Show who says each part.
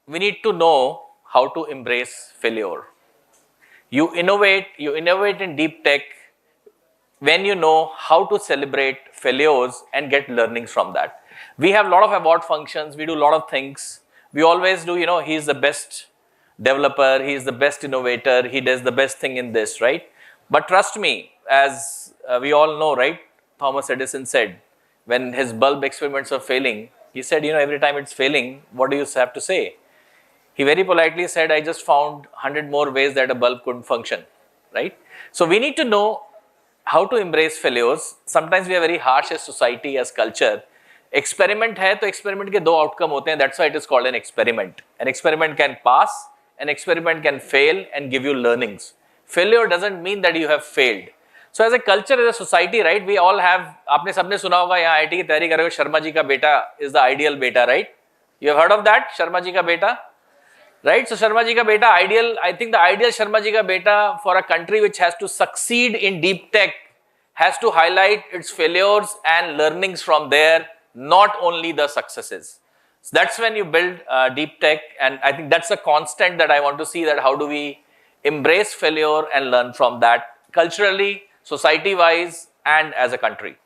Speaker 1: we need to know how to embrace failure. You innovate in deep tech when you know how to celebrate failures and get learnings from that. We have a lot of award functions, we do a lot of things. We always do, he's the best developer, he's the best innovator, he does the best thing in this, right? But trust me, as we all know, right? Thomas Edison said, when his bulb experiments were failing, he said, every time it's failing, what do you have to say? He very politely said, I just found 100 more ways that a bulb couldn't function, right? So we need to know how to embrace failures. Sometimes we are very harsh as society, as culture. Experiment है तो experiment के दो outcome होते हैं. That's why it is called an experiment. An experiment can pass, an experiment can fail and give you learnings. Failure doesn't mean that you have failed. So as a culture, as a society, right, we all have, आपने सबने सुना होगा यहाँ IIT की तैयारी कर रहे हो, शर्मा जी का बेटा is the ideal beta, right? You have heard of that, Sharma ji का बेटा? Right? So Sharma ji ka beta, I think the ideal Sharma ji ka beta for a country which has to succeed in deep tech has to highlight its failures and learnings from there, not only the successes. So that's when you build deep tech, and I think that's a constant that I want to see, that how do we embrace failure and learn from that culturally, society wise, and as a country.